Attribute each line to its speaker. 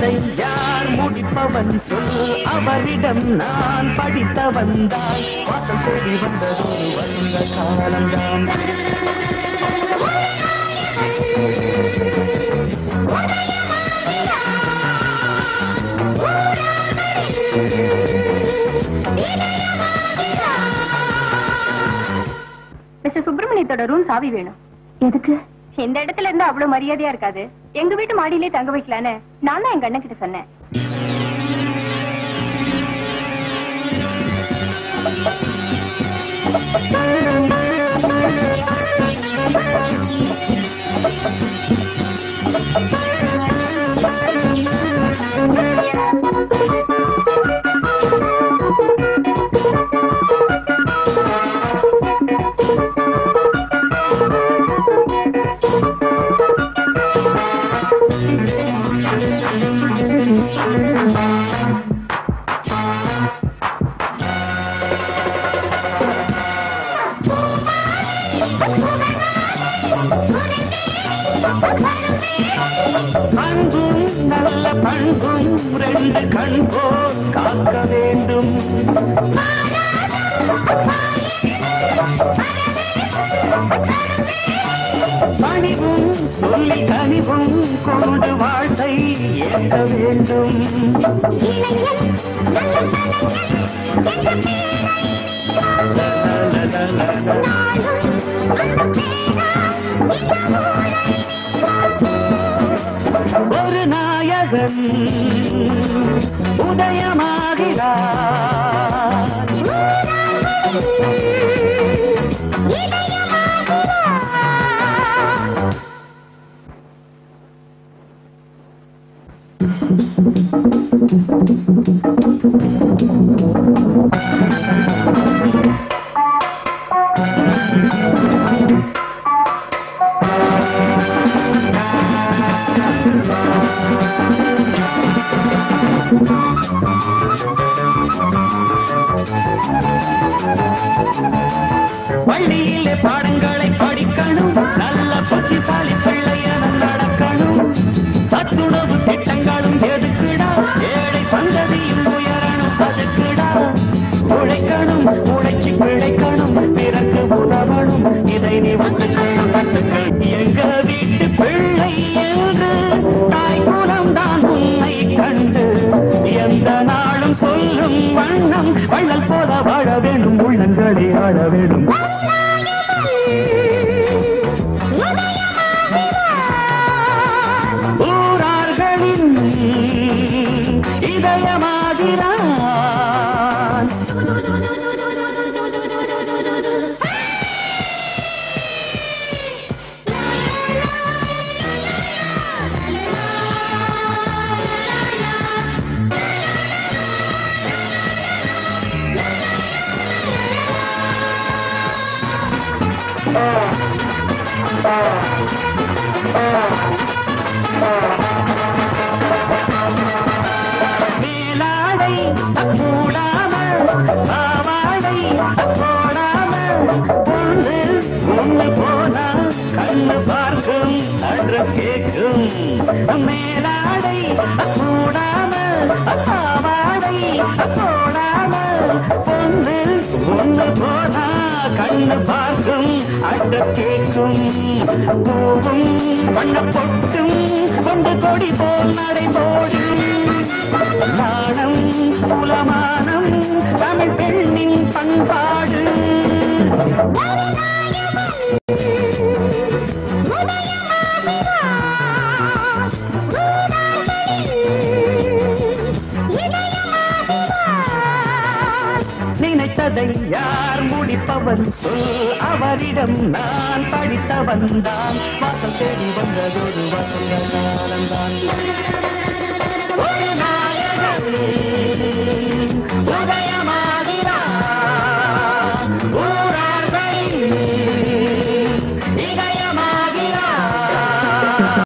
Speaker 1: நினைத்ததை யார் முடிப்பவன் சொல் அவரிடம் நான் படித்த வந்தால் வாசல் தேடி வந்ததொரு வந்த காலந்தான்
Speaker 2: மிஸ்டர் சுப்பிரமணியத்தோட ரூம் சாவி வேணும். எதுக்கு? இந்த இடத்துல இருந்து அவ்வளவு மரியாதையா இருக்காது. எங்க வீட்டு மாடியிலே தங்க வைக்கலான்னு நான் தான் எங்க அண்ணன் கிட்ட சொன்னேன்.
Speaker 1: பண்பும் நல்ல பண்பும் ரெண்டு கண் போல் காக்க வேண்டும். பணிவும் சொல்லி கனிவும் கொண்டு வாழ்த்தை ஏற்க வேண்டும். ஒரு நாயகன் உதயமாகிறார். பள்ளியிலே பாடங்களை படிக்கணும், நல்ல புத்திசாலி பிள்ளையன நடக்கணும். சத்துணவு திட்டங்களும் எதுக்குடா, ஏழை சந்ததியும் உயரணும் அதுக்குடா. உழைக்கணும், உழைச்சி பிழைக்கணும், பிறகு உதவணும், இதை நீ வந்துக்கணும் கட்டுக்கள். எங்க வீட்டு பிள்ளை என்று தாய் குலம் தான் உன்னை கண்டு எந்த நாளும் சொல்லும் வண்ணம் வள்ளல் போல வாழ வேண்டும், உள்ளங்களை ஆட வேண்டும். ஊரார்களின் இதயமாகிறான். மேலாடை கூடாமல் பாவாடை போடாமல் பொண்ணு ஒண்ணு போனா கண்ணு பார்க்கும் அட்ரஸ் கேட்கும். மேலாடை கூடாமல் பாவாடை போடாமல் பொண்ணு ஒண்ணு போனா கண்ணு பார்க்கும் அட்ரஸ் கேட்கும். பூவும் வண்ண பொட்டும் கொண்டு கொடி போல் நடைபோடு நாணம் குலமானம் தமிழ் பெண்ணின் பண்பாடு. நினைத்ததை யார் முடிப்பவன் சொல் அவரிடம் நான் படித்த வந்தான் வாசல் தேடி வந்ததொரு வசந்த காலந்தான். ஒரு நாயகன்